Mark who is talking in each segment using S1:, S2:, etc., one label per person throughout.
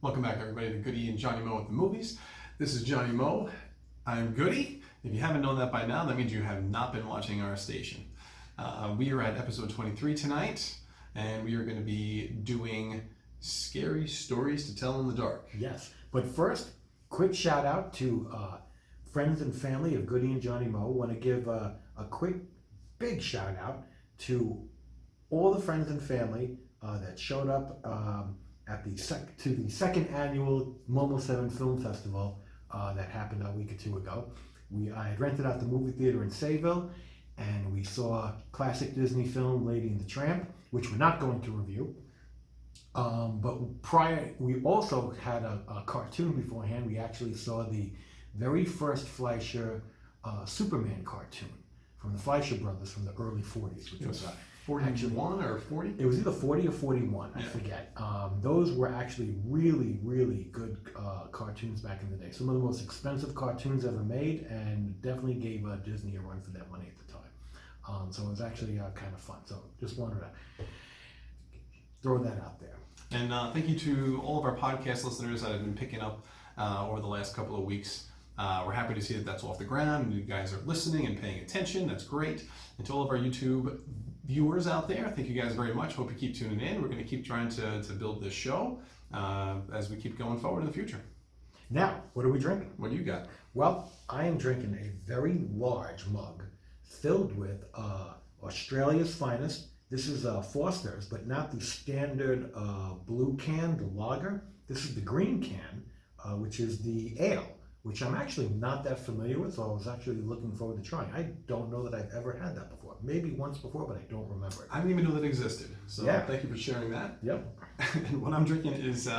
S1: Welcome back, everybody, to Goody and Johnny Mo at the movies. This is Johnny Mo. I'm Goody. If you haven't known that by now, that means you have not been watching our station. We are at episode 23 tonight, and we are going to be doing scary stories to tell in the dark.
S2: Yes, but first, quick shout out to friends and family of Goody and Johnny Mo. Want to give a quick, big shout out to all the friends and family that showed up at the second annual Momo 7 Film Festival that happened a week or two ago. I had rented out the movie theater in Sayville, and we saw classic Disney film Lady and the Tramp, which we're not going to review. But we also had a cartoon beforehand. We actually saw the very first Fleischer Superman cartoon from the Fleischer brothers from the early 40s, which was
S1: 41 or 40?
S2: It was either 40 or 41, I forget. Those were actually really, really good cartoons back in the day. Some of the most expensive cartoons ever made, and definitely gave Disney a run for their money at the time. So it was actually kind of fun. So just wanted to throw that out there.
S1: And thank you to all of our podcast listeners that have been picking up over the last couple of weeks. We're happy to see that that's off the ground and you guys are listening and paying attention. That's great. And to all of our YouTube viewers out there, thank you guys very much. Hope you keep tuning in. We're going to keep trying to build this show as we keep going forward in the future.
S2: Now, what are we drinking?
S1: What do you got?
S2: Well, I am drinking a very large mug filled with Australia's finest. This is Foster's, but not the standard blue can, the lager. This is the green can, which is the ale, which I'm actually not that familiar with, so I was actually looking forward to trying. I don't know that I've ever had that before. Maybe once before, but I don't remember it.
S1: I didn't even know that existed, so
S2: yeah.
S1: Thank you for sharing that.
S2: Yep.
S1: And what I'm drinking is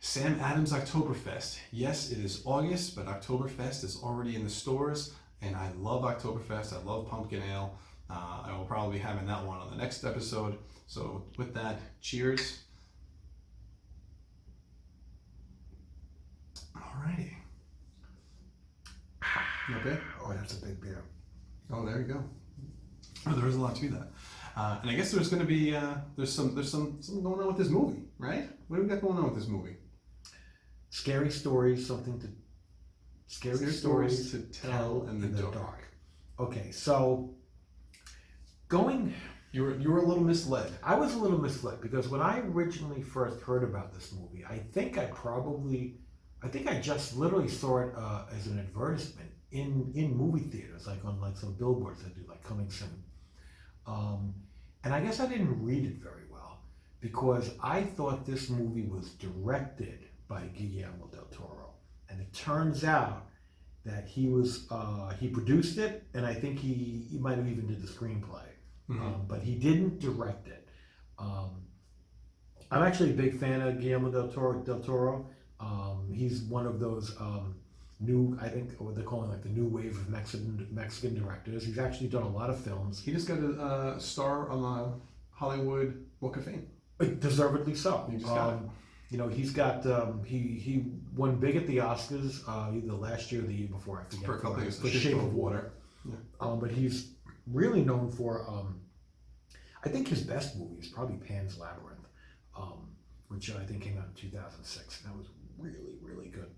S1: Sam Adams Oktoberfest. Yes, it is August, but Oktoberfest is already in the stores, and I love Oktoberfest. I love pumpkin ale. I will probably be having that one on the next episode. So with that, cheers. Alrighty. Okay.
S2: Oh, that's a big beer.
S1: Oh, there you go. Oh, there is a lot to that. And I guess there's going to be there's something going on with this movie, right? What do we got going on with this movie?
S2: Scary stories, scary stories
S1: to tell in the dark.
S2: Okay, so
S1: you were a little misled.
S2: I was a little misled because when I originally first heard about this movie, I think I just literally saw it as an advertisement in movie theaters, like on like some billboards that do like coming soon. And I guess I didn't read it very well because I thought this movie was directed by Guillermo Del Toro, and it turns out that he produced it, and I think he might have even did the screenplay, but he didn't direct it. I'm actually a big fan of Guillermo Del Toro. He's one of those new, I think what they're calling like the new wave of Mexican directors. He's actually done a lot of films.
S1: He just got a star on the Hollywood Walk of Fame.
S2: Deservedly so.
S1: He just got it.
S2: You know, he's got he won big at the Oscars either last year or the year before. I forget.
S1: For a couple of years.
S2: For Shape of Water. Yeah. But he's really known for I think his best movie is probably Pan's Labyrinth, which I think came out in 2006. That was really, really good.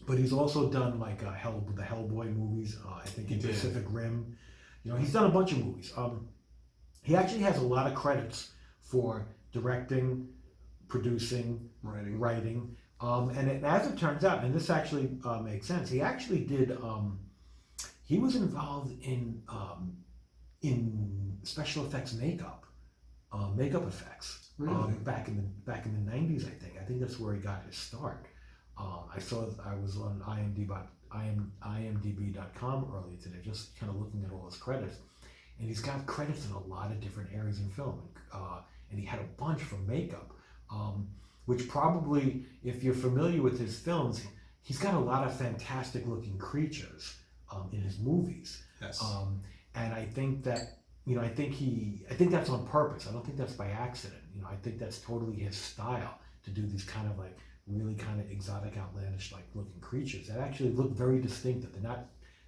S2: But he's also done like the Hellboy movies. I think in Pacific Rim. You know, he's done a bunch of movies. He actually has a lot of credits for directing, producing, writing. And as it turns out, and this actually makes sense, he actually did. He was involved in special effects makeup effects.
S1: Really?
S2: Back in the 90s, I think. I think that's where he got his start. I was on IMDb.com earlier today, just kind of looking at all his credits, and he's got credits in a lot of different areas in film, and he had a bunch for makeup, which probably, if you're familiar with his films, he's got a lot of fantastic looking creatures in his movies.
S1: Yes.
S2: And I think that, you know, I think that's on purpose. I don't think that's by accident. You know, I think that's totally his style to do these kind of like really kind of exotic, outlandish like looking creatures that actually look very distinctive.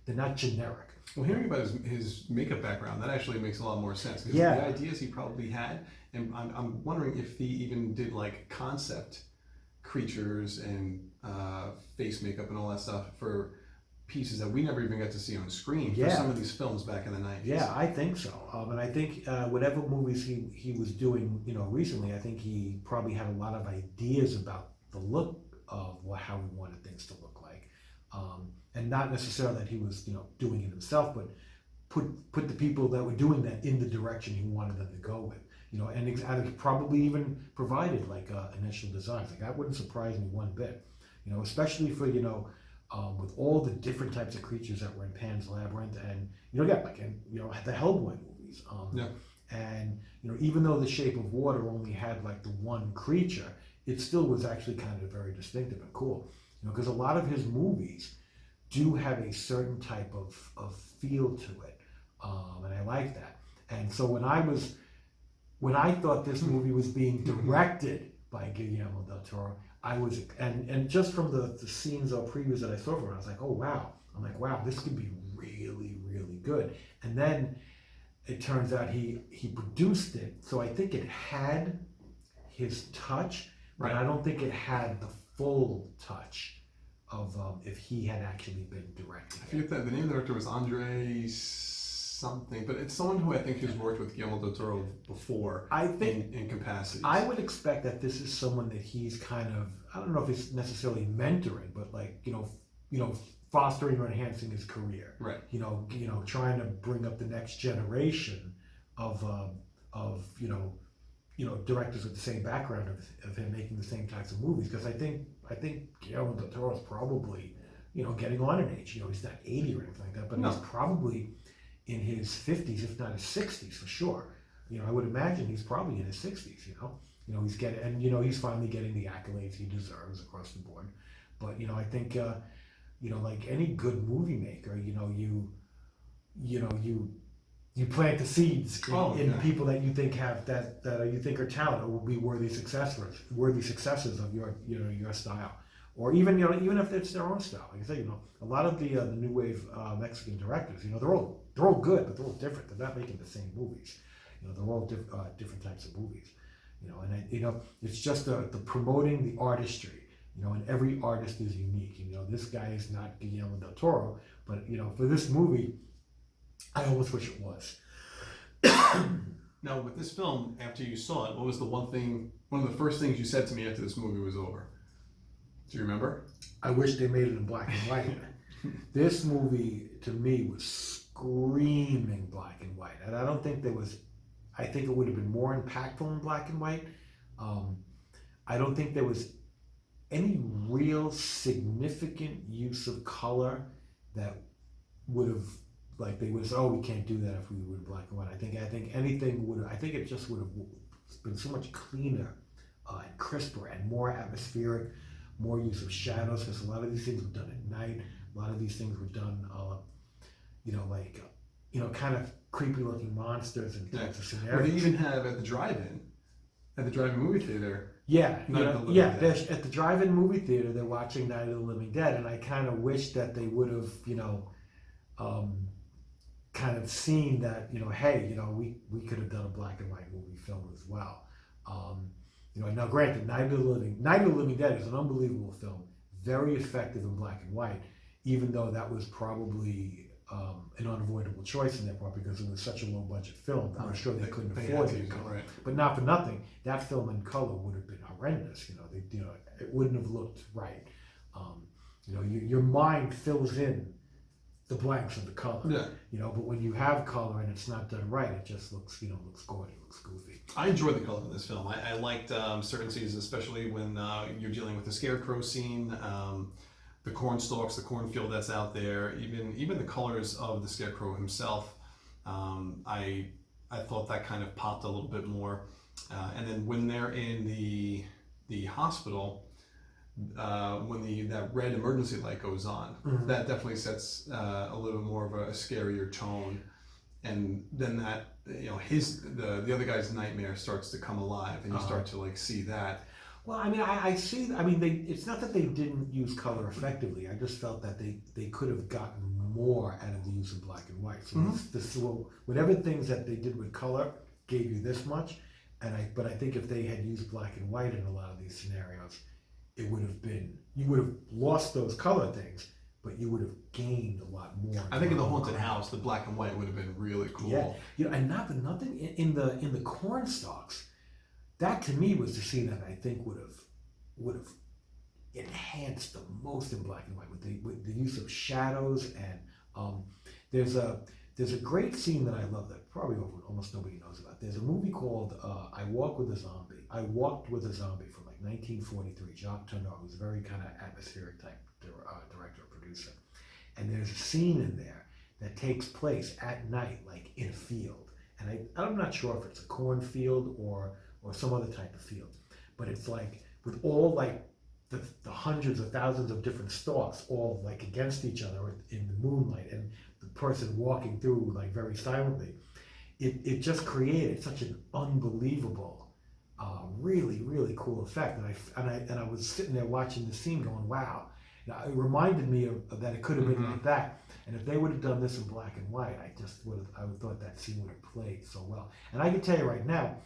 S2: They're not generic.
S1: Well, hearing about his makeup background, that actually makes a lot more sense. Because
S2: Yeah.
S1: the ideas he probably had, and I'm wondering if he even did like concept creatures and face makeup and all that stuff for pieces that we never even got to see on screen for some of these films back in the 90s.
S2: Yeah, I think so. And I think whatever movies he was doing, recently, I think he probably had a lot of ideas about the look of how he wanted things to look like. And not necessarily that he was, doing it himself, but put the people that were doing that in the direction he wanted them to go with. And probably even provided like initial designs. Like that wouldn't surprise me one bit. Especially for with all the different types of creatures that were in Pan's Labyrinth, and the Hellboy movies. And even though The Shape of Water only had like the one creature, it still was actually kind of very distinctive and cool. Because a lot of his movies do have a certain type of feel to it, and I like that. And so when I thought this movie was being directed by Guillermo Del Toro, I was, and just from the scenes or previews that I saw for it, I was like, oh wow. I'm like, wow, this could be really, really good. And then it turns out he produced it, so I think it had his touch, but I don't think it had the full touch of if he had actually been directing.
S1: I forget that the name of the director was Andre something, but it's someone who I think has worked with Guillermo Del Toro before.
S2: I think
S1: in capacities.
S2: I would expect that this is someone that he's kind of, I don't know if it's necessarily mentoring, but like fostering or enhancing his career.
S1: Right.
S2: Trying to bring up the next generation of directors with the same background of him making the same types of movies. Because I think Guillermo Del Toro is probably getting on in age. He's not 80 or anything like that, but he's probably in his 50s, if not his 60s, for sure. I would imagine he's probably in his 60s. He's getting, and he's finally getting the accolades he deserves across the board. But I think like any good movie maker, you plant the seeds in people that you think have that you think are talented or will be worthy successors of your style, or even if it's their own style. Like I say, a lot of the new wave Mexican directors, they're all good, but they're all different. They're not making the same movies. They're all different types of movies. And it's just the promoting the artistry. And every artist is unique. This guy is not Guillermo Del Toro, but for this movie, I almost wish it was.
S1: Now, with this film, after you saw it, what was one of the first things you said to me after this movie was over? Do you remember?
S2: I wish they made it in black and white. This movie, to me, was screaming black and white. And I don't think I think it would have been more impactful in black and white. I don't think there was any real significant use of color that would have, like they would have said, oh, we can't do that if we were black and white. I think it just would have been so much cleaner and crisper and more atmospheric, more use of shadows, because a lot of these things were done at night. A lot of these things were done, kind of creepy looking monsters and types of scenarios.
S1: Or they even have at the drive-in movie theater.
S2: At the drive-in movie theater, they're watching Night of the Living Dead, and I kind of wish that they would have, kind of seen that, hey, we could have done a black and white movie film as well. Now granted, Night of the Living Dead is an unbelievable film, very effective in black and white, even though that was probably an unavoidable choice in their part because it was such a low budget film. I'm sure they couldn't afford it in color.
S1: Right.
S2: But not for nothing, that film in color would have been horrendous. It wouldn't have looked right. Your mind fills in the blanks of the color.
S1: Yeah.
S2: But when you have color and it's not done right, it just looks gaudy, looks goofy.
S1: I enjoyed the color of this film. I liked certain scenes, especially when you're dealing with the scarecrow scene. The corn stalks, the cornfield that's out there, even the colors of the scarecrow himself, I thought that kind of popped a little bit more. And then when they're in the hospital, when that red emergency light goes on, that definitely sets a little more of a scarier tone. And then that the other guy's nightmare starts to come alive, and you start to see that.
S2: Well, I see. It's not that they didn't use color effectively. I just felt that they could have gotten more out of the use of black and white. So whatever things that they did with color gave you this much, but I think if they had used black and white in a lot of these scenarios, it would have been, you would have lost those color things, but you would have gained a lot more.
S1: I think in the haunted house, the black and white would have been really cool.
S2: Yeah, and nothing in the corn stalks. That to me was the scene that I think would have enhanced the most in black and white with the use of shadows, and there's a great scene that I love that probably almost nobody knows about. There's a movie called I Walked with a Zombie from like 1943. Jacques Tourneur, who's a very kind of atmospheric type director or producer, and there's a scene in there that takes place at night, like in a field, and I'm not sure if it's a cornfield or some other type of field, but it's like with all like the hundreds of thousands of different stalks all like against each other in the moonlight, and the person walking through like very silently. It just created such an unbelievable, really, really cool effect. And I was sitting there watching the scene going, wow. Now, it reminded me of that it could have been like that. And if they would have done this in black and white, I would have thought that scene would have played so well. And I can tell you right now,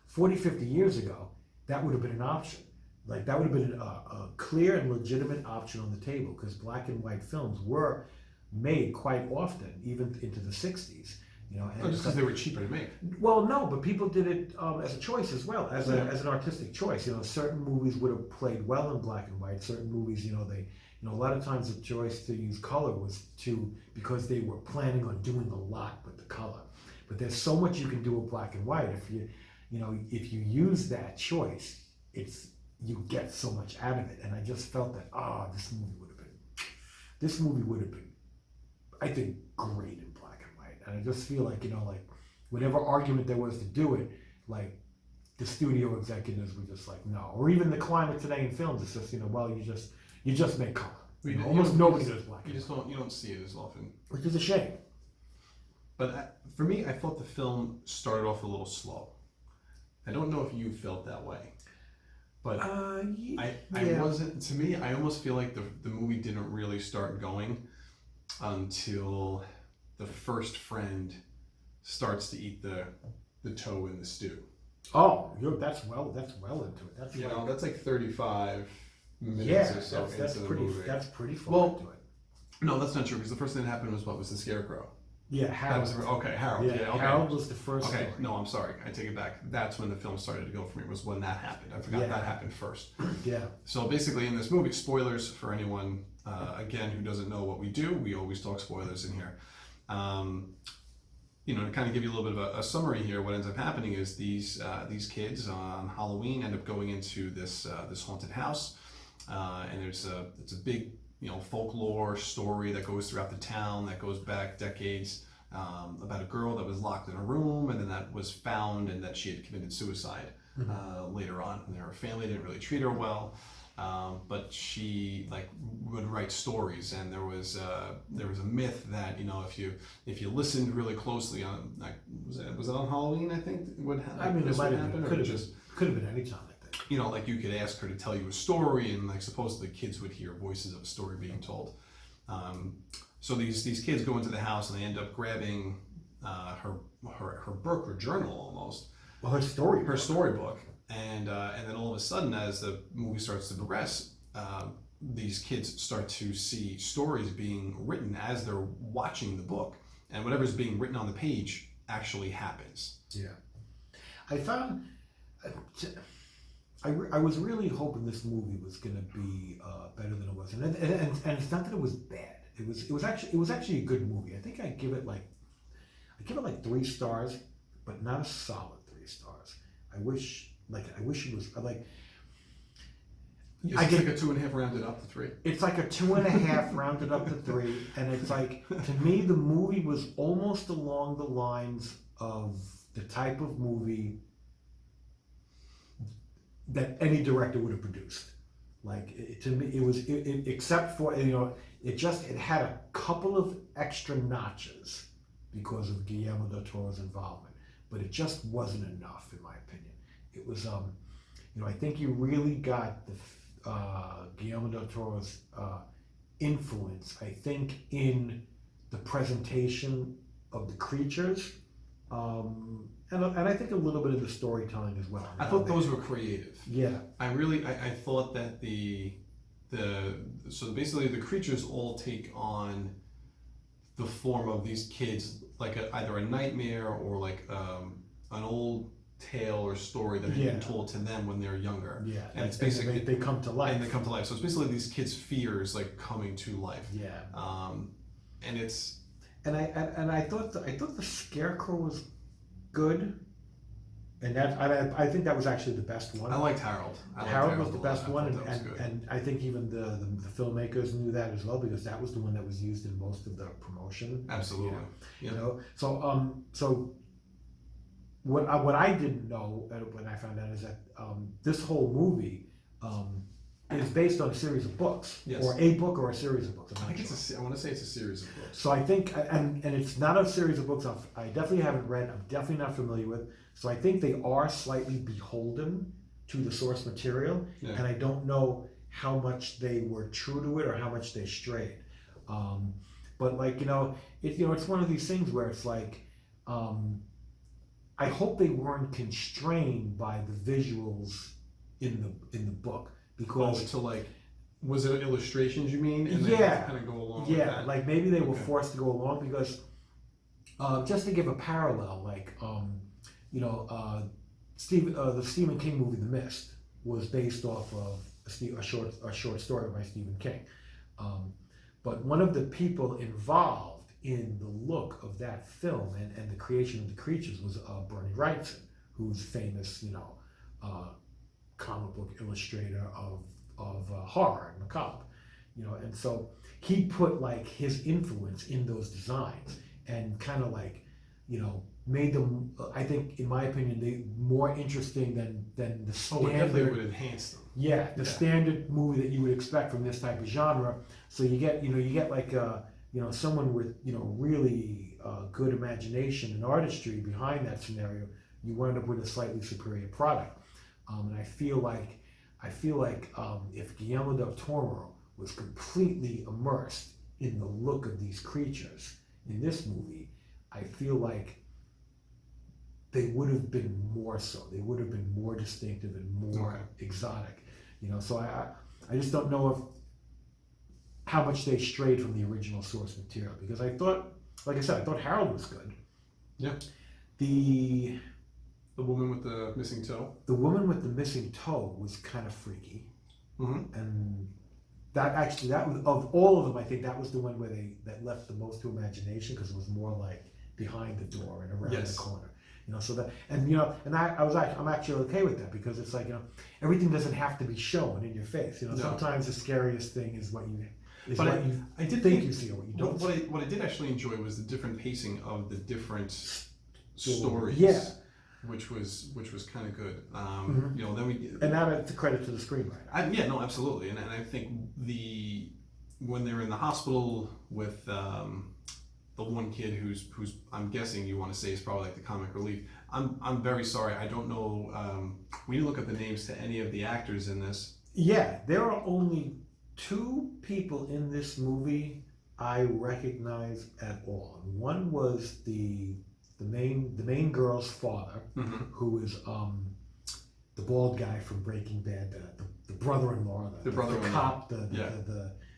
S2: 40, 50 years ago, that would have been an option. Like that would have been a clear and legitimate option on the table, because black and white films were made quite often, even into the 60s. And
S1: just because they were cheaper to make.
S2: Well, no, but people did it as a choice as well, as an artistic choice. Certain movies would have played well in black and white. Certain movies, a lot of times the choice to use color was because they were planning on doing a lot with the color. But there's so much you can do with black and white. If you use that choice, you get so much out of it. And I just felt that this movie would have been, I think, great in black and white. And I just feel like whatever argument there was to do it, like the studio executives were just like no, or even the climate today in films, it's just you just make color. Almost nobody does black.
S1: You don't see it as often,
S2: which is a shame.
S1: But for me, I thought the film started off a little slow. I don't know if you felt that way, but I wasn't. To me, I almost feel like the movie didn't really start going until the first friend starts to eat the toe in the stew.
S2: Oh, that's well into it.
S1: That's like 35 minutes or so into the movie.
S2: That's pretty far into it.
S1: No, that's not true, because the first thing that happened was the scarecrow.
S2: Yeah, Harold.
S1: Harold.
S2: Yeah, okay. Harold was the first.
S1: Okay,
S2: story.
S1: no, I'm sorry. I take it back. That's when the film started to go for me, was when that happened. I forgot that happened first.
S2: Yeah.
S1: So basically in this movie, spoilers for anyone, again, who doesn't know what we do, we always talk spoilers in here. To kind of give you a little bit of a summary here, what ends up happening is these kids on Halloween end up going into this haunted house, and it's a big folklore story that goes throughout the town that goes back decades, about a girl that was locked in a room and then that was found and that she had committed suicide later on. And her family didn't really treat her well, but she would write stories, and there was a myth that if you listened really closely on was it on Halloween, I think
S2: it might have been. Could have been any time.
S1: You could ask her to tell you a story, and supposedly kids would hear voices of a story being told. So these kids go into the house and they end up grabbing her book or journal almost.
S2: Well, her
S1: storybook, and then all of a sudden, as the movie starts to progress, these kids start to see stories being written as they're watching the book, and whatever's being written on the page actually happens.
S2: Yeah, I found. I was really hoping this movie was going to be better than it was, and it's not that it was bad. It was actually a good movie. I think I give it like 3 stars, but not a solid 3 stars. I wish it was like.
S1: I get like a 2.5 rounded up to 3.
S2: It's like a 2.5 rounded up to 3, and it's like, to me the movie was almost along the lines of the type of movie that any director would have produced. To me, it was except for it had a couple of extra notches because of Guillermo Del Toro's involvement, but it just wasn't enough, in my opinion. It was I think you really got the Guillermo Del Toro's influence, I think, in the presentation of the creatures, and I think a little bit of the storytelling as well.
S1: I thought those were creative.
S2: Yeah.
S1: I thought that so basically the creatures all take on the form of these kids, like either a nightmare or like an old tale or story that had been told to them when they're younger.
S2: Yeah,
S1: and it's basically
S2: they come to life.
S1: And they come to life. So it's basically these kids' fears like coming to life.
S2: Yeah.
S1: And it's
S2: I thought the Scarecrow was good, and I think that was actually the best one.
S1: I liked Harold.
S2: Harold was the best one, and I think even the filmmakers knew that as well, because that was the one that was used in most of the promotion.
S1: Absolutely.
S2: You know, so what I didn't know when I found out is that this whole movie is based on a series of books, or a book or a series of books.
S1: I think I want to say it's a series of books.
S2: So I think, and it's not a series of books I definitely haven't read, I'm definitely not familiar with, so I think they are slightly beholden to the source material, and I don't know how much they were true to it or how much they strayed. But like, it's one of these things where it's like, I hope they weren't constrained by the visuals in the book, because
S1: was it illustrations, you mean? And they kind of go along with that?
S2: Like maybe they were forced to go along because just to give a parallel, like the Stephen King movie The Mist was based off of a short story by Stephen King, but one of the people involved in the look of that film and the creation of the creatures was Bernie Wrightson, who's famous, comic book illustrator of horror and macabre, and so he put like his influence in those designs and kind of like, made them, I think, in my opinion, more interesting than the standard.
S1: It definitely would enhance them.
S2: Yeah, standard movie that you would expect from this type of genre. So you get like someone with really good imagination and artistry behind that scenario. You wind up with a slightly superior product. And I feel like if Guillermo Del Toro was completely immersed in the look of these creatures in this movie, I feel like they would have been more so. They would have been more distinctive and more exotic. So I just don't know how much they strayed from the original source material, because I thought, like I said, I thought Harold was good.
S1: Yeah.
S2: The
S1: woman with the missing toe.
S2: The woman with the missing toe was kind of freaky, and that was, of all of them, I think that was the one where that left the most to imagination, because it was more like behind the door and around the corner. So that, and I'm actually okay with that, because it's like, everything doesn't have to be shown in your face. Sometimes the scariest thing is what you think you see or what you don't.
S1: What I did actually enjoy was the different pacing of the different stories.
S2: Yeah.
S1: Which was kind of good.
S2: And now it's a credit to the screenwriter.
S1: Yeah, no, absolutely. And I think when they're in the hospital with the one kid who's I'm guessing you want to say is probably like the comic relief. I'm very sorry. I don't know. We didn't look up the names to any of the actors in this.
S2: Yeah, there are only 2 people in this movie I recognize at all. One was the main girl's father, who is the bald guy from Breaking Bad, the brother-in-law, the cop,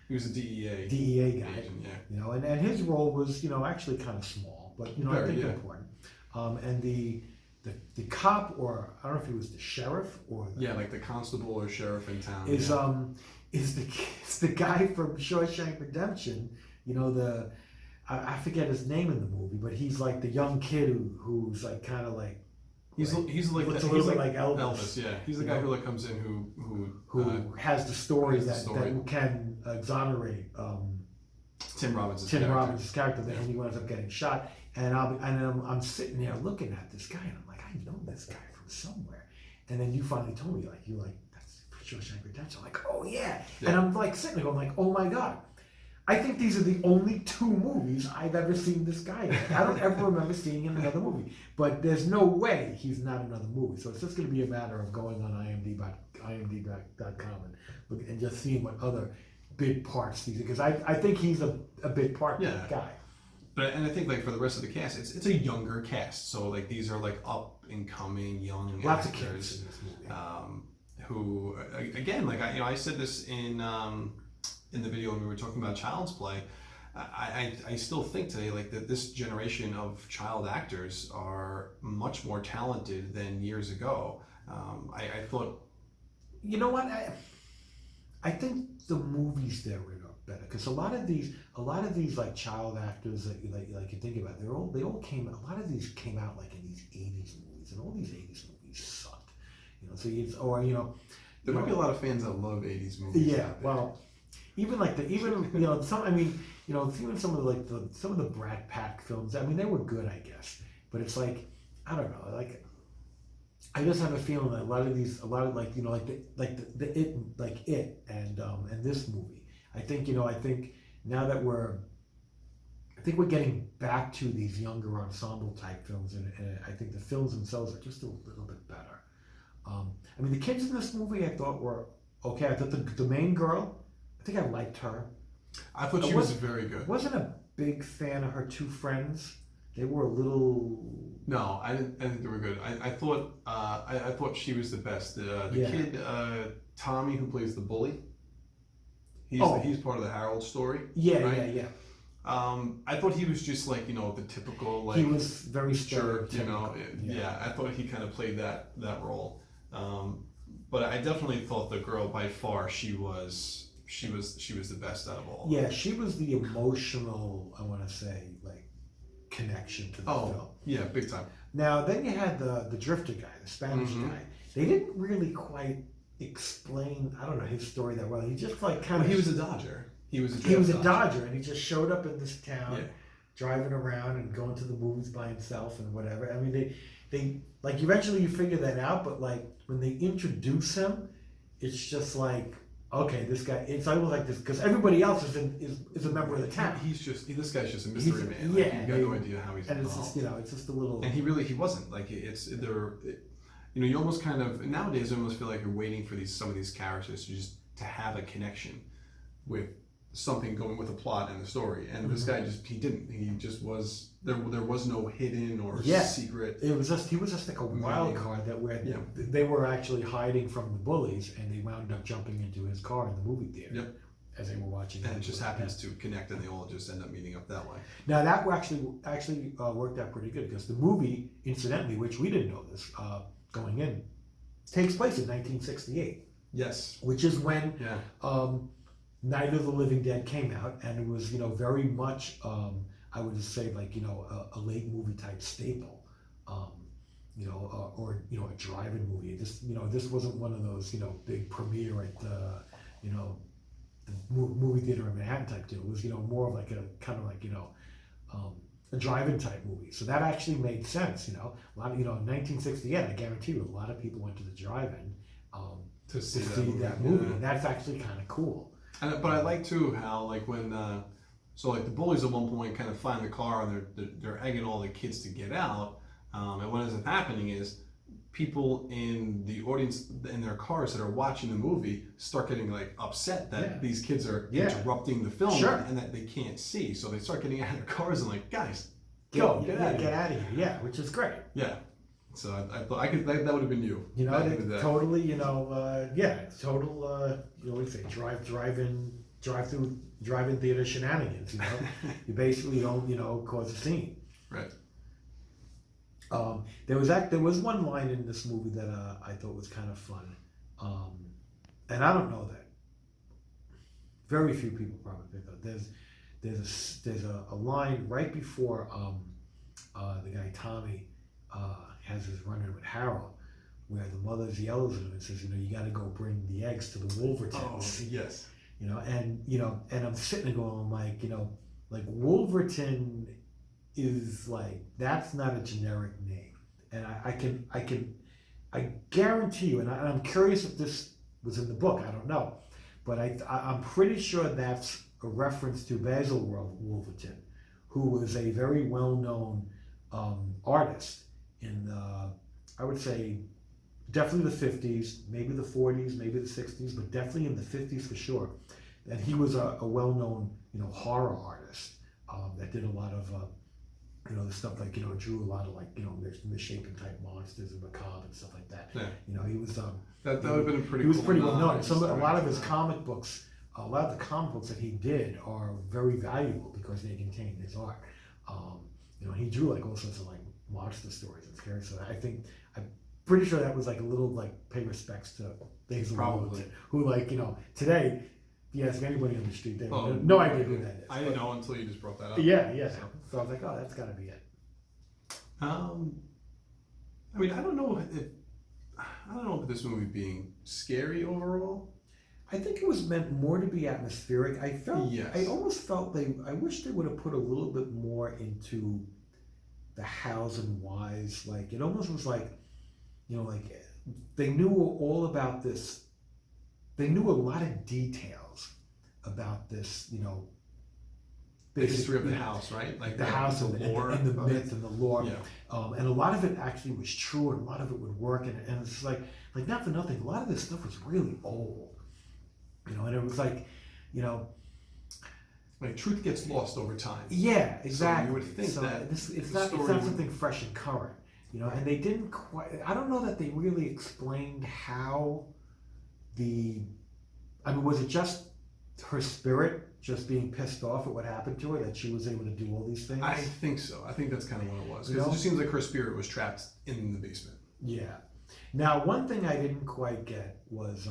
S1: he was a DEA
S2: guy,
S1: agent,
S2: and his role was actually kind of small, but I think important. And the cop, or I don't know if he was the sheriff or
S1: like the constable or sheriff in town,
S2: is the guy from Shawshank Redemption. I forget his name in the movie, but he's like the young kid who's like kind of like
S1: he's like
S2: a little bit like Elvis.
S1: Yeah, he's the guy who like comes in
S2: who has the story that can exonerate
S1: Tim Robbins'
S2: character. Then he winds up getting shot, and I'm sitting there looking at this guy, and I'm like, I know this guy from somewhere. And then you finally told me, you're like, that's Shawshank Redemption. I'm like, oh yeah. And I'm like sitting there going like, oh my god. I think these are the only 2 movies I've ever seen this guy in. I don't ever remember seeing him in another movie. But there's no way he's not in another movie. So it's just going to be a matter of going on IMDb.com and just seeing what other big parts he's in. Because I think he's a big part guy.
S1: and I think like for the rest of the cast, it's a younger cast. So like these are like up and coming young
S2: Lots of
S1: actors
S2: kids in this movie.
S1: who again, like I said this in the video when we were talking about Child's Play. I still think today like that this generation of child actors are much more talented than years ago. I thought,
S2: You know what? I think the movies there were better because a lot of these like child actors that you think about, they all came. A lot of these came out like in these '80s movies, and all these '80s movies sucked.
S1: there might be a lot of fans that love '80s movies.
S2: Yeah, well, even even some of some of the Brat Pack films. I mean, they were good, I guess, but it's like I don't know, like I just have a feeling that a lot of it and this movie. I think now that we're getting back to these younger ensemble type films, and I think the films themselves are just a little bit better. I mean, the kids in this movie I thought were okay. I thought the main girl, I think I liked her.
S1: I thought she was very good.
S2: Wasn't a big fan of her two friends. They were a little.
S1: No, I didn't think they were good. I thought she was the best. The kid Tommy, who plays the bully. He's part of the Harold story.
S2: Yeah,
S1: right?
S2: yeah.
S1: I thought he was just like the typical like
S2: he was very
S1: jerk.
S2: Yeah.
S1: I thought he kind of played that role. But I definitely thought the girl by far she was the best out of all.
S2: Yeah, she was the emotional. I want to say like connection to the film.
S1: Yeah, big time.
S2: Now then you had the drifter guy, the Spanish guy. They didn't really quite explain. I don't know his story that well. He just like kind of.
S1: He was a Dodger. He was
S2: a Dodger, and he just showed up in this town, driving around and going to the movies by himself and whatever. I mean, they like eventually you figure that out, but like when they introduce him, it's just like okay, this guy. It's almost like this because everybody else is a member of the town.
S1: This guy's just a mystery man.
S2: Yeah,
S1: you've got no idea how he's.
S2: And
S1: involved.
S2: it's just a little.
S1: And he wasn't like you almost kind of nowadays I almost feel like you're waiting for some of these characters to have a connection with something going with the plot and the story, and this guy he didn't. He just was there was no hidden or secret.
S2: He was just like a wild card they were actually hiding from the bullies, and they wound up jumping into his car in the movie theater as they were watching.
S1: And it just happens to connect, and they all just end up meeting up that way.
S2: Now that actually worked out pretty good because the movie, incidentally, which we didn't know this going in, takes place in 1968.
S1: Yes,
S2: which is when Night of the Living Dead came out, and it was very much I would just say like a late movie type staple, or a drive-in movie. This wasn't one of those big premiere at the movie theater in Manhattan type deal. It was more of like a kind of like a drive-in type movie. So that actually made sense. A lot of in 1968, I guarantee you, a lot of people went to the drive-in
S1: to see
S2: that movie, and that's actually kind of cool.
S1: But I like too how like when the bullies at one point kind of find the car and they're egging all the kids to get out, and what ends up happening is people in the audience in their cars that are watching the movie start getting like upset that these kids are interrupting the film and that they can't see, so they start getting out of their cars and like, guys, get out of here.
S2: Yeah, which is great.
S1: Yeah. So I thought that would have been you.
S2: Totally. Total. We say drive-in theater shenanigans. You basically don't cause a scene.
S1: Right.
S2: There was one line in this movie that I thought was kind of fun, and I don't know that. Very few people probably picked up. There's a line right before the guy Tommy has his run-in with Harold, where the mother yells at him and says, you got to go bring the eggs to the Wolvertons.
S1: Oh, yes.
S2: And I'm sitting there going, I'm like Wolverton is like, that's not a generic name. And I guarantee you, and I'm curious if this was in the book, I don't know, but I'm pretty sure that's a reference to Basil Wolverton, who was a very well-known artist in I would say definitely the 50s, maybe the 40s, maybe the 60s, but definitely in the 50s for sure. And he was a well-known horror artist. that did a lot of the stuff like drew a lot of like misshapen type monsters and macabre and stuff like that.
S1: Yeah.
S2: He was
S1: That would have been a pretty.
S2: he was
S1: cool
S2: pretty well known.
S1: nod
S2: A lot of his
S1: to
S2: comic books, a lot of the comic books that he did are very valuable because they contain his art. He drew like all sorts of like monster stories and scary stuff. I'm pretty sure that was like a little like pay respects to Basil
S1: Probably.
S2: who today, if you ask anybody on the street, they have no idea who that is.
S1: I didn't know until you just brought that up.
S2: Yeah. So I was like, oh, that's got to be it.
S1: I mean, I don't know if this movie being scary overall.
S2: I think it was meant more to be atmospheric.
S1: Yes.
S2: I almost felt I wish they would have put a little bit more into the hows and whys. Like it almost was like, like they knew all about this. They knew a lot of details about this,
S1: The history of the house, right? Like
S2: the house and the
S1: lore
S2: and the
S1: of it.
S2: myth and the lore.
S1: Yeah.
S2: And a lot of it actually was true, and a lot of it would work. And it's like not for nothing, a lot of this stuff was really old. And it was like,
S1: Like truth gets lost over time.
S2: yeah, exactly.
S1: So you would think that
S2: it's not something fresh and current, And they didn't quite. I don't know that they really explained how was it just her spirit just being pissed off at what happened to her that she was able to do all these things?
S1: I think so. I think that's kind of what it was. Because it just seems like her spirit was trapped in the basement.
S2: Yeah. Now, one thing I didn't quite get was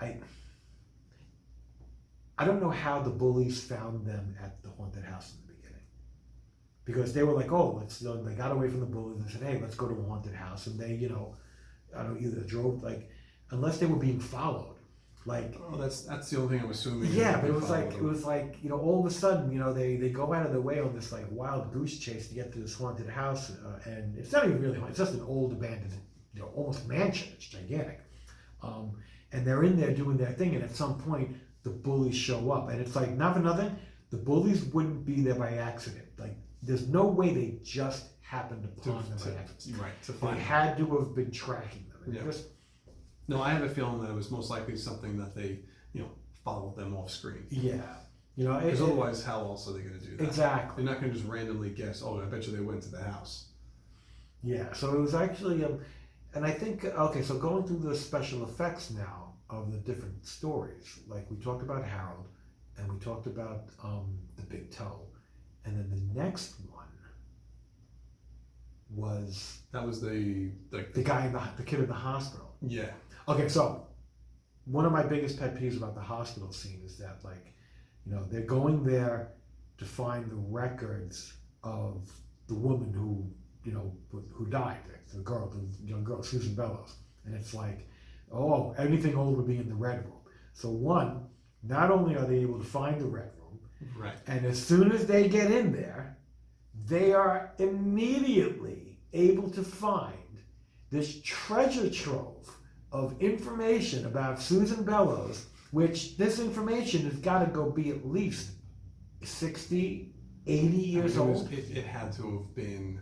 S2: I don't know how the bullies found them at the haunted house in the beginning, because they were like, oh, they got away from the bullies and said, hey, let's go to a haunted house, and they either drove unless they were being followed.
S1: That's the only thing I'm assuming.
S2: Yeah, but it was like all of a sudden they go out of their way on this like wild goose chase to get to this haunted house, and it's not even really haunted. It's just an old abandoned almost mansion. It's gigantic, and they're in there doing their thing, and at some point the bullies show up, and it's like not for nothing, the bullies wouldn't be there by accident. Like there's no way they just happened upon them by accident.
S1: Right, to find
S2: they had to have been tracking them.
S1: Yeah. No, I have a feeling that it was most likely something that they, followed them off screen.
S2: Yeah.
S1: Because otherwise, how else are they going to do that?
S2: Exactly.
S1: They're not going to just randomly guess, oh, I bet you they went to the house.
S2: Yeah, so it was actually, and I think, so going through the special effects now of the different stories, like we talked about Harold, and we talked about the Big Toe, and then the next one was...
S1: That was the
S2: guy the kid in the hospital.
S1: Yeah.
S2: Okay, so one of my biggest pet peeves about the hospital scene is that, they're going there to find the records of the woman who died, the young girl, Susan Bellows. And it's like, oh, anything old would be in the red room. So one, not only are they able to find the red room,
S1: right,
S2: and as soon as they get in there, they are immediately able to find this treasure trove of information about Susan Bellows, which this information has got to go be at least 60, 80 years old.
S1: It had to have been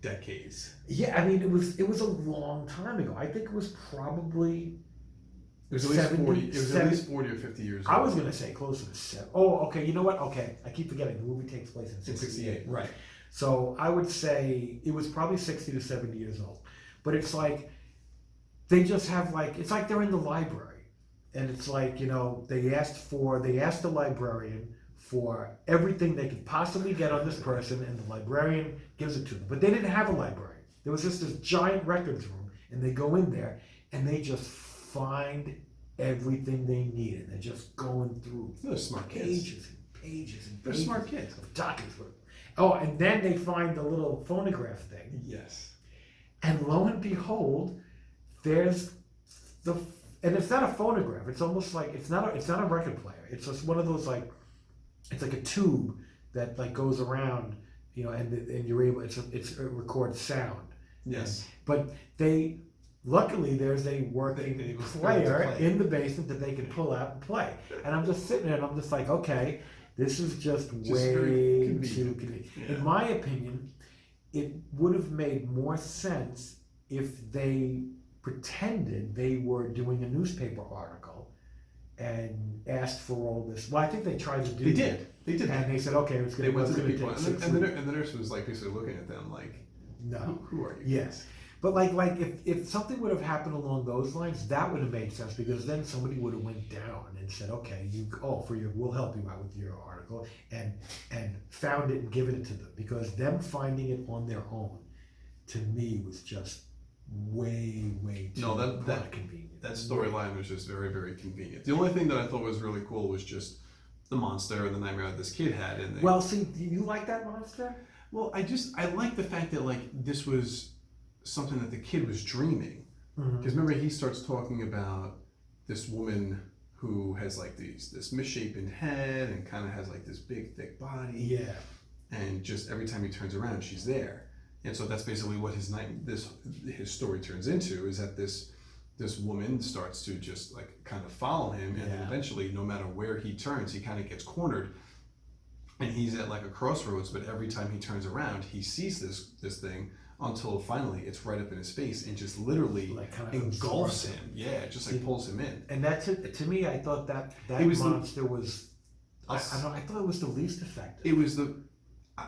S1: decades.
S2: Yeah, it was a long time ago. I think it was probably...
S1: It was at least 40 or 50 years old.
S2: I was going to say closer to 7. Oh, okay, you know what? Okay, I keep forgetting. The movie takes place in 68.
S1: Right.
S2: So I would say it was probably 60 to 70 years old. But it's like, they just have it's like they're in the library. And it's like, they asked the librarian for everything they could possibly get on this person, and the librarian gives it to them. But they didn't have a library. There was just this giant records room, and they go in there, and they just find everything they needed. They're just going through
S1: They're smart
S2: pages and pages and
S1: They're
S2: pages
S1: smart kids.
S2: of documents. Oh, and then they find the little phonograph thing.
S1: Yes.
S2: And lo and behold, there's and it's not a phonograph. It's almost like it's not a record player. It's just one of those it's like a tube that goes around, and you're able. It records sound.
S1: Yes.
S2: But luckily there's a working player in the basement that they can pull out and play. And I'm just sitting there and I'm just like, okay, this is just way too convenient.
S1: Yeah.
S2: In my opinion, it would have made more sense if they pretended they were doing a newspaper article and asked for all this. Well, I think they tried to do.
S1: They did. They did.
S2: And they said, okay, it's
S1: They
S2: going
S1: went to the
S2: to
S1: people,
S2: take
S1: and
S2: 6
S1: the,
S2: weeks.
S1: and the nurse was like basically looking at them like,
S2: No.
S1: who are you?
S2: Yes. But like if something would have happened along those lines, that would have made sense, because then somebody would have went down and said, okay, we'll help you out with your article, and found it and given it to them, because them finding it on their own, to me, was just way too
S1: that
S2: convenient.
S1: That storyline was just very, very convenient. The only thing that I thought was really cool was just the monster and the nightmare that this kid had. And
S2: well, see, do you like that monster?
S1: Well, I like the fact that like this was something that the kid was dreaming. Because remember, he starts talking about this woman who has like this misshapen head and kind of has like this big thick body.
S2: Yeah.
S1: And just every time he turns around, she's there. And so that's basically what his story turns into, is that this woman starts to just like kind of follow him, and then eventually, no matter where he turns, he kind of gets cornered, and he's at like a crossroads. But every time he turns around, he sees this thing, until finally it's right up in his face and just literally
S2: like kind of
S1: engulfs him. Yeah, just like pulls him in.
S2: And that to me, I thought that monster was. I thought it was the least effective.
S1: It was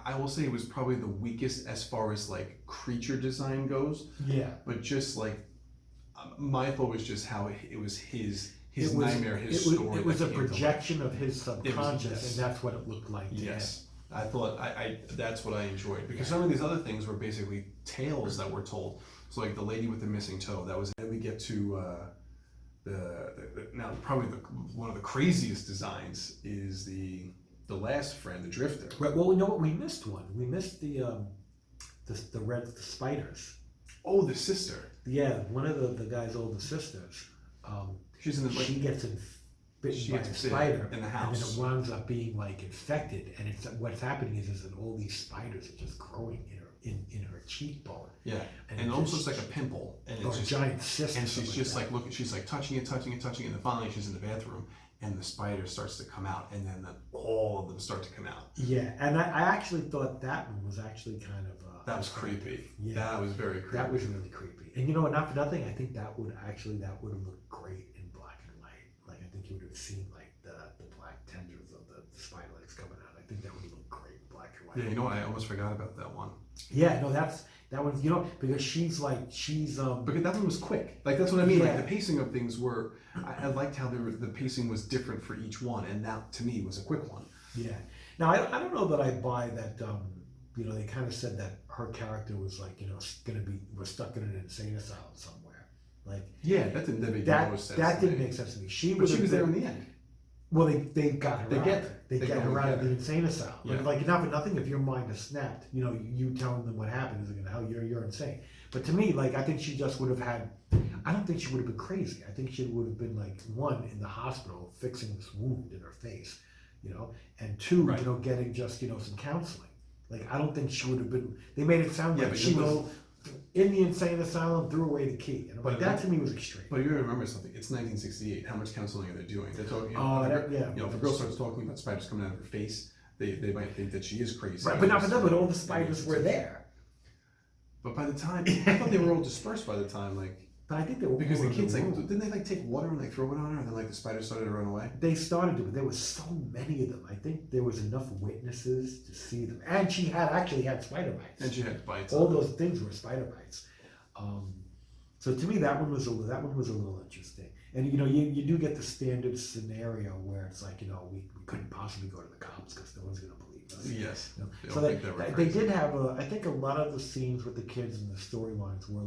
S1: I will say it was probably the weakest as far as like creature design goes.
S2: Yeah.
S1: But just like my thought was just how it was his nightmare, his story.
S2: It was a projection of his subconscious, and that's what it looked like.
S1: Yes. I thought that's what I enjoyed, because some of these other things were basically tales that were told. So like the lady with the missing toe, that was. Then we get to now probably one of the craziest designs is the last friend, the drifter.
S2: Right. Well, we know what we missed. We missed the spiders.
S1: Oh, the sister.
S2: Yeah, one of the guy's older sisters.
S1: She's in the.
S2: She gets bitten by a spider
S1: in the house,
S2: and then it winds up being like infected. And what's happening is that all these spiders are just growing in her cheekbone.
S1: Yeah, and it almost looks like a pimple, and it's
S2: just a giant cyst.
S1: And she's just like looking. She's like touching it, and then finally she's in the bathroom, and the spider starts to come out, and then all of them start to come out.
S2: Yeah, and I actually thought that one was actually kind of.
S1: That was creepy. Yeah, that was very creepy.
S2: That was really creepy. And you know what? Not for nothing, I think that would have looked great in black and white. Like I think you would have seen like the black tendrils of the spider legs coming out. I think that would look great in black and white.
S1: Yeah, you know what? I almost forgot about that one.
S2: Yeah, no, that one's, because she's
S1: because that one was quick. Like that's what I mean. Yeah. Like the pacing of things were. I liked how the pacing was different for each one, and that to me was a quick one.
S2: Yeah. Now I don't know that I buy that. They kind of said that her character was like, was stuck in an insane asylum somewhere. Like,
S1: yeah, that didn't make sense.
S2: That didn't make sense to me. She was
S1: there in the end.
S2: Well, they got her out. They get her out of the insane asylum.
S1: Yeah.
S2: Like, not for nothing, if your mind is snapped, you telling them what happened is hell, you're insane. But to me, like, I think she just would have had. I don't think she would have been crazy. I think she would have been like, one, in the hospital fixing this wound in her face, and two, getting just some counseling. Like, I don't think she would have been. They made it sound like she was in the insane asylum, threw away the key. And but that to me was extreme.
S1: But you gotta remember something. It's 1968. How much counseling are they doing? They're talking. If a girl starts talking about spiders coming out of her face, they might think that she is crazy.
S2: Right, but not for them. But all the spiders were there.
S1: But by the time, I thought they were all dispersed by the time, like.
S2: But I think they were
S1: because the kids didn't they like take water and like throw it on her, and then like the spiders started to run away.
S2: They started to, but there was so many of them. I think there was enough witnesses to see them, and she actually had spider bites.
S1: And she had bites.
S2: All those things were spider bites. So to me, that one was a little interesting. And you do get the standard scenario where it's like we couldn't possibly go to the cops because no one's going to believe us.
S1: Yes.
S2: So they did have I think a lot of the scenes with the kids and the storylines were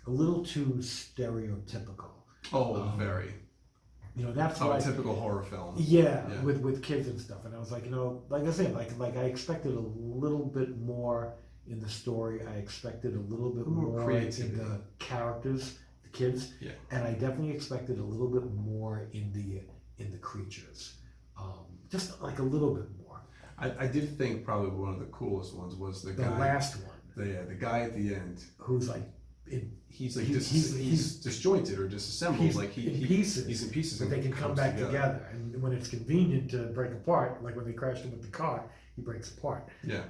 S2: a little too stereotypical.
S1: Oh, very.
S2: That's why
S1: a typical horror film.
S2: Yeah, with kids and stuff. And I was like, like I said, like I expected a little bit more in the story. I expected a little bit more
S1: creativity
S2: in the characters, the kids.
S1: Yeah.
S2: And I definitely expected a little bit more in the creatures. Just like a little bit more.
S1: I did think probably one of the coolest ones was the guy.
S2: The last one.
S1: The guy at the end.
S2: Who's like.
S1: He's disjointed or disassembled. He's in pieces. He's in pieces.
S2: But they can come back together. And when it's convenient to break apart, like when they crashed him with the car, he breaks apart.
S1: Yeah.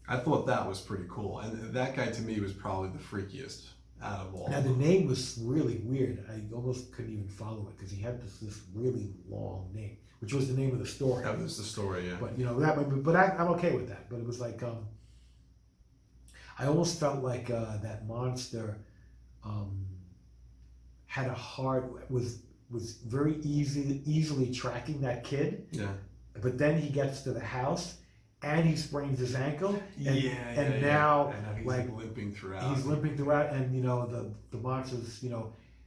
S1: I thought that was pretty cool. And that guy to me was probably the freakiest. out of all.
S2: Now the name was really weird. I almost couldn't even follow it because he had this really long name, which was the name of the story.
S1: That was the story, yeah.
S2: But I'm okay with that. But it was like I almost felt like that monster had a hard was very easily tracking that kid.
S1: Yeah.
S2: But then he gets to the house and he sprains his ankle. And
S1: now he's like limping throughout.
S2: He's limping throughout, and the monster's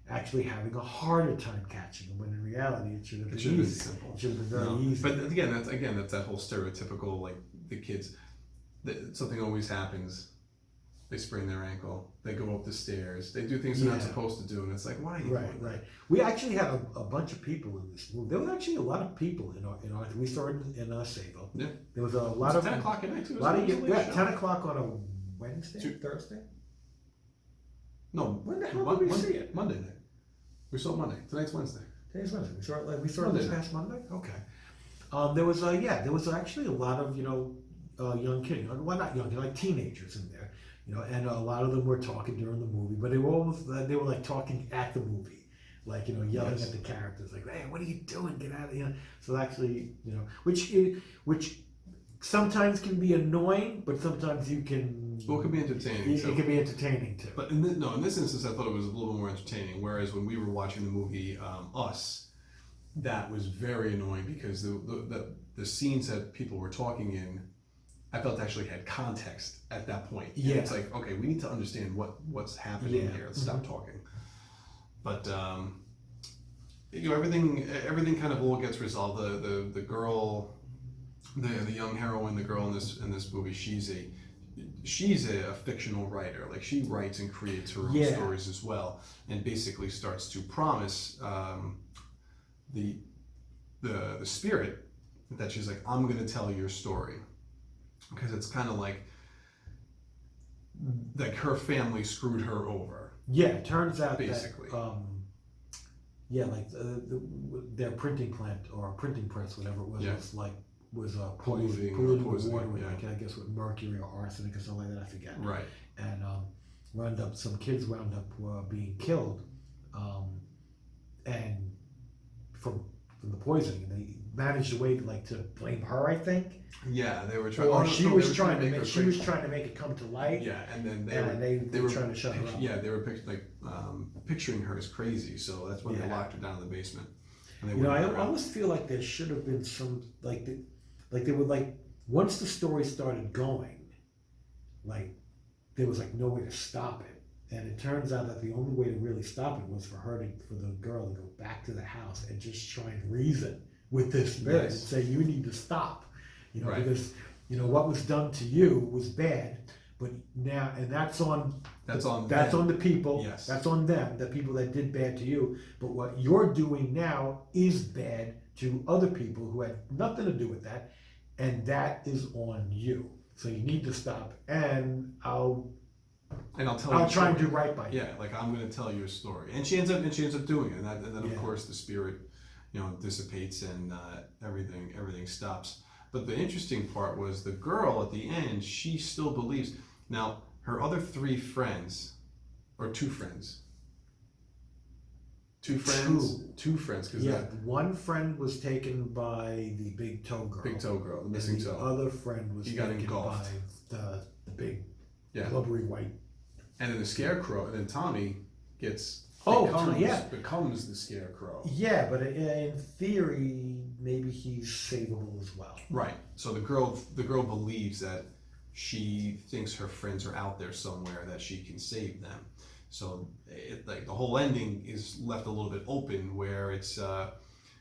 S2: actually having a harder time catching him. When in reality, it should have been easy.
S1: Simple.
S2: It should have been very easy.
S1: But that's that whole stereotypical, like, the kids. Something always happens. They sprain their ankle. They go up the stairs. They do things they're not supposed to do, and it's like, why are you doing that?
S2: Right. We actually had a bunch of people in this movie. There was actually a lot of people in our. We saw it in Sayville.
S1: Yeah.
S2: There was a lot of
S1: 10 o'clock at night too.
S2: 10 o'clock on a Wednesday, Thursday.
S1: No.
S2: When the hell did we see it?
S1: Monday night. We saw it Monday.Tonight's Wednesday.
S2: Today's Wednesday. We saw it this past Monday. Okay. There was actually a lot of young kids. Well, not young, like teenagers in there. And a lot of them were talking during the movie, but they were like talking at the movie, like yelling at the characters, like, "Hey, what are you doing? Get out of here!" So actually, which sometimes can be annoying, but sometimes you can.
S1: Well, it can be entertaining.
S2: It can be entertaining too.
S1: But in this instance, I thought it was a little bit more entertaining. Whereas when we were watching the movie Us, that was very annoying because the scenes that people were talking in, I felt actually had context at that point. And it's like, okay, we need to understand what's happening here. Let's stop talking. But everything kind of all gets resolved. The girl, the young heroine, the girl in this movie, she's a fictional writer. Like, she writes and creates her own stories as well, and basically starts to promise the spirit that she's like, I'm going to tell your story. Because it's kind of like her family screwed her over. Yeah, it turns out basically. Their printing plant or printing press, whatever it was, was polluting the water with I guess with mercury or arsenic or something like that. I forget. Right. And some kids wound up being killed, and from the poisoning, and they managed a way to blame her, I think. Yeah, they were trying. Or she was trying to make it come to light. Yeah, and then they were trying to shut her up. Yeah, they were picturing her as crazy, so that's when they locked her down in the basement. And I almost feel like there should have been some they would once the story started going, there was no way to stop it. And it turns out that the only way to really stop it was for the girl to go back to the house and just try and reason with this spirit and say, you need to stop, because what was done to you was bad, but now, and that's on the people, that's on them, the people that did bad to you, but what you're doing now is bad to other people who had nothing to do with that, and that is on you. So you need to stop, and I'll try and do right by you. Yeah, I'm going to tell you a story, and she ends up doing it, and then of course the spirit, dissipates and everything stops. But the interesting part was the girl at the end. She still believes. Now her other two friends, because one friend was taken by the big toe girl, the missing toe. The other friend was taken by the big blubbery white. And then the scarecrow, and then Tommy becomes the scarecrow. Yeah, but in theory, maybe he's savable as well. Right. So the girl believes that she thinks her friends are out there somewhere, that she can save them. So the whole ending is left a little bit open, where it's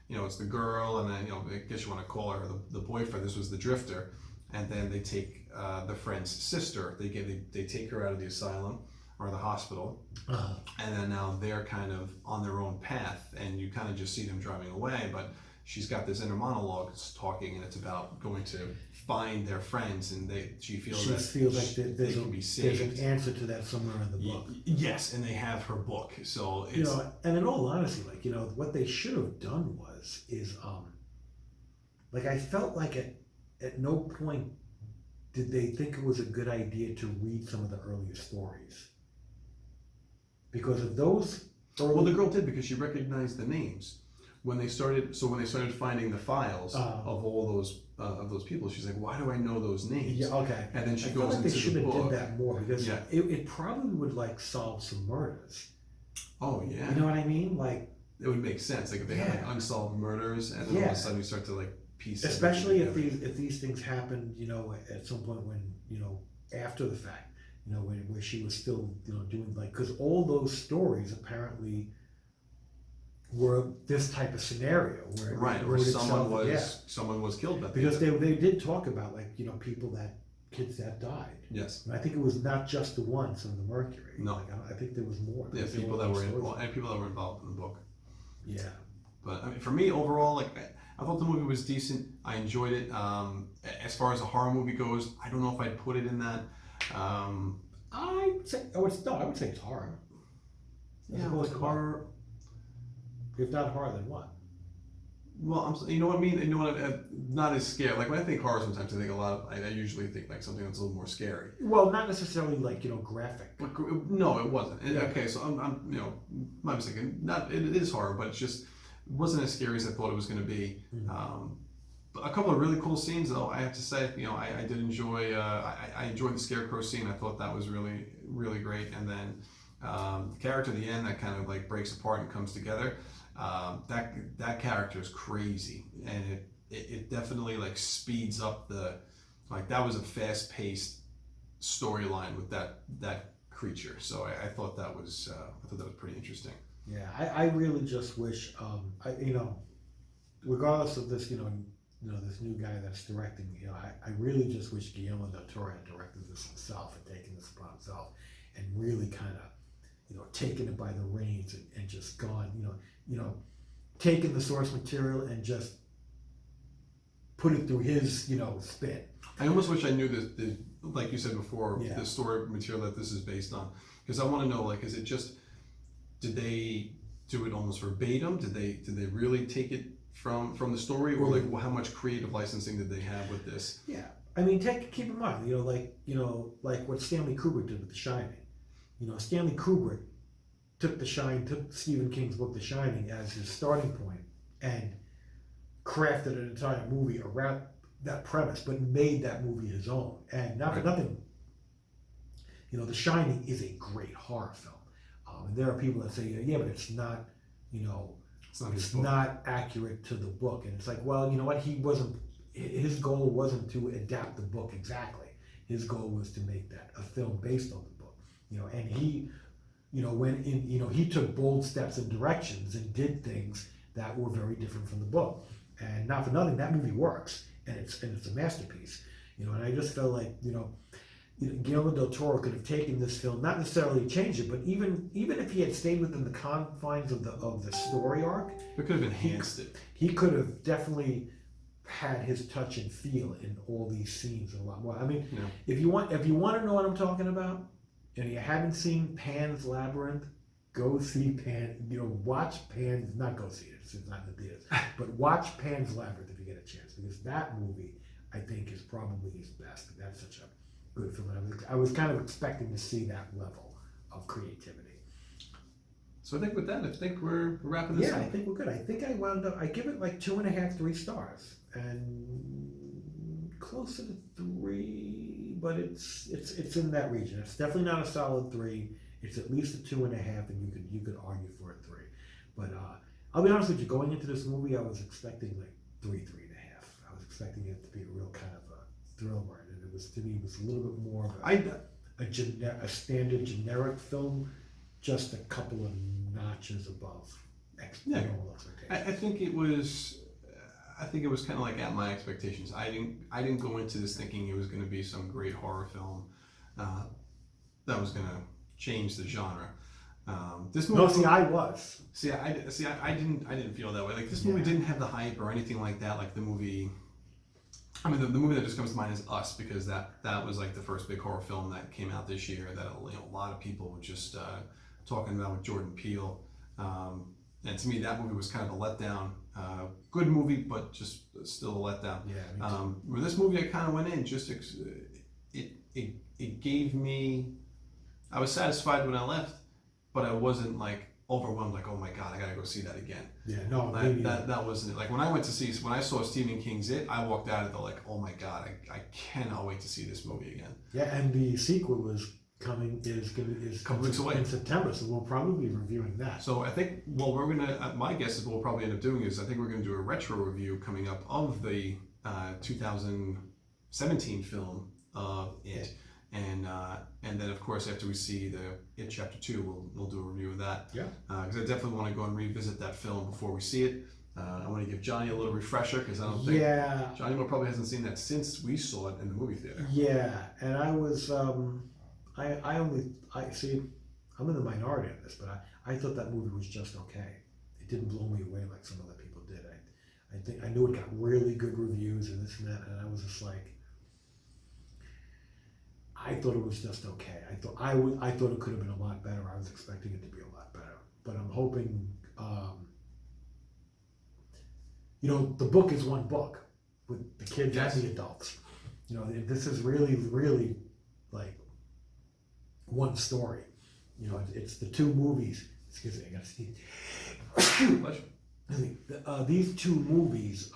S1: it's the girl, and then I guess you want to call her the boyfriend. This was the drifter, and then they take the friend's sister. They take her out of the asylum or the hospital, and then now they're kind of on their own path, and you kind of just see them driving away. But she's got this inner monologue talking, and it's about going to find their friends, and she feels like they can be saved. There's an answer to that somewhere in the book. Yes, and they have her book. So it's, and in all honesty, what they should have done is I felt like at no point did they think it was a good idea to read some of the earlier stories.
S2: because of those early...
S1: Well, the girl did, because she recognized the names when they started. So when they started finding the files of all those people, she's like, "Why do I know those names?"
S2: Yeah, okay.
S1: And then she
S2: I feel
S1: goes
S2: like they
S1: into
S2: should
S1: the
S2: have
S1: book.
S2: did that more, because
S1: Yeah.
S2: it probably would like solve some murders.
S1: Oh yeah.
S2: You know what I mean? Like,
S1: it would make sense. Like if they had like unsolved murders, and then all of a sudden you start to like piece.
S2: Especially if
S1: everything
S2: if these things happened, you know, at some point when, you know, after the fact, you know, where she was still, you know, doing like, because all those stories apparently were this type of scenario where
S1: where someone was killed, but
S2: because they did talk about, like, you know, kids that died.
S1: Yes.
S2: And I think it was not just the ones from the Mercury.
S1: No.
S2: Like, I think there was more.
S1: Yeah, people that were involved in the book.
S2: Yeah.
S1: But I mean, for me overall, like I thought the movie was decent. I enjoyed it. As far as a horror movie goes, I don't know if I'd put it in that.
S2: I would say it's horror.
S1: Yeah, like horror.
S2: If not horror, then what?
S1: Well, you know what I mean. You know what? I'm not as scared. Like when I think horror, sometimes I think I usually think like something that's a little more scary.
S2: Well, not necessarily like, you know, graphic.
S1: But, no, it wasn't.
S2: Yeah.
S1: Okay, so I'm you know, my mistake. It is horror, but it wasn't as scary as I thought it was going to be.
S2: Mm-hmm.
S1: But a couple of really cool scenes, though. I have to say, you know, I did enjoy. I enjoyed the scarecrow scene. I thought that was really, really great. And then the character at the end that kind of like breaks apart and comes together. That character is crazy, and it definitely like speeds up that was a fast paced storyline with that creature. So I thought that was pretty interesting.
S2: Yeah, I really just wish, you know, regardless of this, you know, this new guy that's directing, you know, I really just wish Guillermo Del Toro had directed this himself and taken this upon himself and really kind of, you know, taken it by the reins and just gone, you know, taken the source material and just put it through his, you know, spin.
S1: I almost wish I knew the like you said before,
S2: Yeah.
S1: the story material that this is based on, because I want to know, like, is it just, did they do it almost verbatim? Did they really take it from the story, or like how much creative licensing did they have with this?
S2: Yeah, I mean, keep in mind, you know, like what Stanley Kubrick did with The Shining. You know, Stanley Kubrick took Stephen King's book The Shining as his starting point and crafted an entire movie around that premise, but made that movie his own. And not for nothing, you know, The Shining is a great horror film. And there are people that say, yeah, but it's not, you know, it's not accurate to the book. And it's like, well, you know what? His goal wasn't to adapt the book exactly. His goal was to make that a film based on the book. You know, and he, you know, went in, you know, he took bold steps and directions and did things that were very different from the book. And not for nothing, that movie works, and it's a masterpiece. You know, and I just felt like, you know, Guillermo Del Toro could have taken this film, not necessarily changed it, but even if he had stayed within the confines of the story arc,
S1: it could have enhanced it.
S2: He could have definitely had his touch and feel in all these scenes a lot more. I mean, if you want to know what I'm talking about, and you haven't seen Pan's Labyrinth, go see Pan. You know, watch Pan. Not go see it. It's not in the theaters, but watch Pan's Labyrinth if you get a chance, because that movie, I think, is probably his best. That's such a good film. I was kind of expecting to see that level of creativity.
S1: So I think with that, we're wrapping this up.
S2: Yeah, I think we're good. I think I give it like 2.5, 3 stars, and closer to 3, but it's in that region. It's definitely not a solid 3. It's at least a 2.5, and you could argue for a 3. But I'll be honest with you, going into this movie, I was expecting like 3.5. I was expecting it to be a real kind of a thriller, and it was a little bit more of a standard generic film, just a couple of notches above normal expectations.
S1: I think it was kind of like at my expectations. I didn't go into this thinking it was going to be some great horror film that was going to change the genre. This movie.
S2: No, see, I was.
S1: I didn't feel that way. Like this movie didn't have the hype or anything like that. Like the movie. I mean, the movie that just comes to mind is Us, because that was like the first big horror film that came out this year that a lot of people were just talking about with Jordan Peele. And to me, that movie was kind of a letdown. Good movie, but just still a letdown.
S2: Yeah. Me too.
S1: With this movie, I kind of went in just it gave me. I was satisfied when I left, but I wasn't like overwhelmed, like, oh my God, I gotta go see that again.
S2: Yeah, no,
S1: That wasn't it. Like when I saw Stephen King's It, I walked out of the like, oh my God, I cannot wait to see this movie again.
S2: Yeah, and the sequel is coming is
S1: a couple weeks away
S2: in September, so we'll probably be reviewing that.
S1: So I think we're gonna. My guess is what we'll probably end up doing is I think we're gonna do a retro review coming up of the 2017 film of It. And then of course after we see the It Chapter 2, we'll do a review of that.
S2: Yeah.
S1: Because I definitely want to go and revisit that film before we see it. I want to give Johnny a little refresher because I don't think Johnny probably hasn't seen that since we saw it in the movie theater.
S2: Yeah, and I was I see I'm in the minority on this, but I thought that movie was just okay. It didn't blow me away like some other people did. I think I knew it got really good reviews and this and that, and I was just like, I thought it was just okay. I thought it could have been a lot better. I was expecting it to be a lot better, but I'm hoping. The book is one book with the kids and the adults. This is really, really like one story. It's the two movies. Excuse me, I gotta sneeze. These two movies.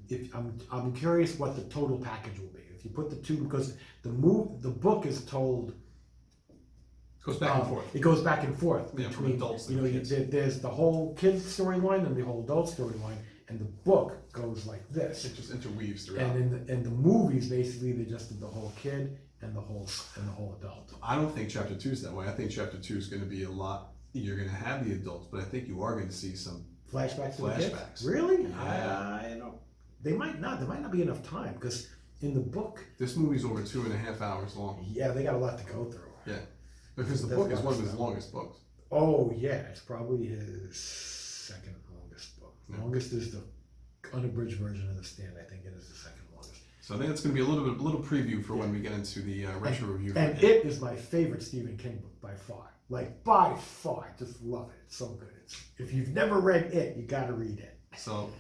S2: If I'm curious what the total package will be. If you put the two, because the book is told.
S1: Goes back and forth.
S2: It goes back and forth
S1: between adults.
S2: There's the whole kids storyline and the whole adult storyline, and the book goes like this.
S1: It just interweaves throughout.
S2: And in the movies, basically, they just did the whole kid and the whole adult.
S1: I don't think Chapter 2 is that way. I think Chapter 2 is going to be a lot. You're going to have the adults, but I think you are going to see some
S2: flashbacks. To the kids? Really?
S1: Yeah.
S2: I don't. They might not. There might not be enough time because in the book,
S1: this movie's over 2.5 hours long.
S2: Yeah, they got a lot to go through.
S1: Yeah. Because the book is one of his longest books.
S2: Oh yeah, it's probably his second longest book. The longest is the unabridged version of The Stand. I think it is the second longest.
S1: So I think it's going to be a little preview for when we get into the retro review.
S2: And It is my favorite Stephen King book by far. Like by far, I just love it. It's so good. If you've never read It, you got to read it.
S1: So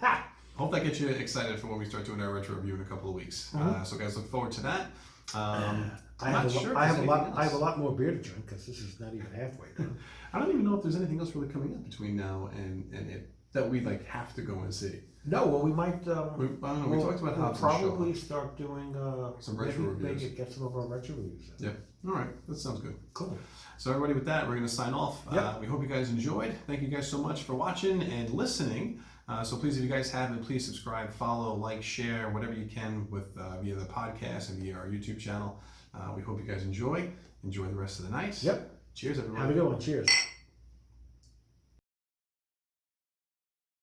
S1: hope that gets you excited for when we start doing our retro review in a couple of weeks. So guys, look forward to that.
S2: I have a lot more beer to drink because this is not even halfway done.
S1: I don't even know if there's anything else really coming up between now and It that we like have to go and see.
S2: No, well we might.
S1: I don't know. We talked about how
S2: probably start doing
S1: some retro reviews.
S2: Maybe get some of our retro reviews.
S1: Yeah. All right. That sounds good.
S2: Cool.
S1: So everybody, with that, we're going to sign off.
S2: Yep.
S1: We hope you guys enjoyed. Thank you guys so much for watching and listening. So please, if you guys haven't, please subscribe, follow, like, share, whatever you can with via the podcast and via our YouTube channel. We hope you guys enjoy. Enjoy the rest of the night.
S2: Yep.
S1: Cheers, everybody.
S2: Have a good one. Cheers.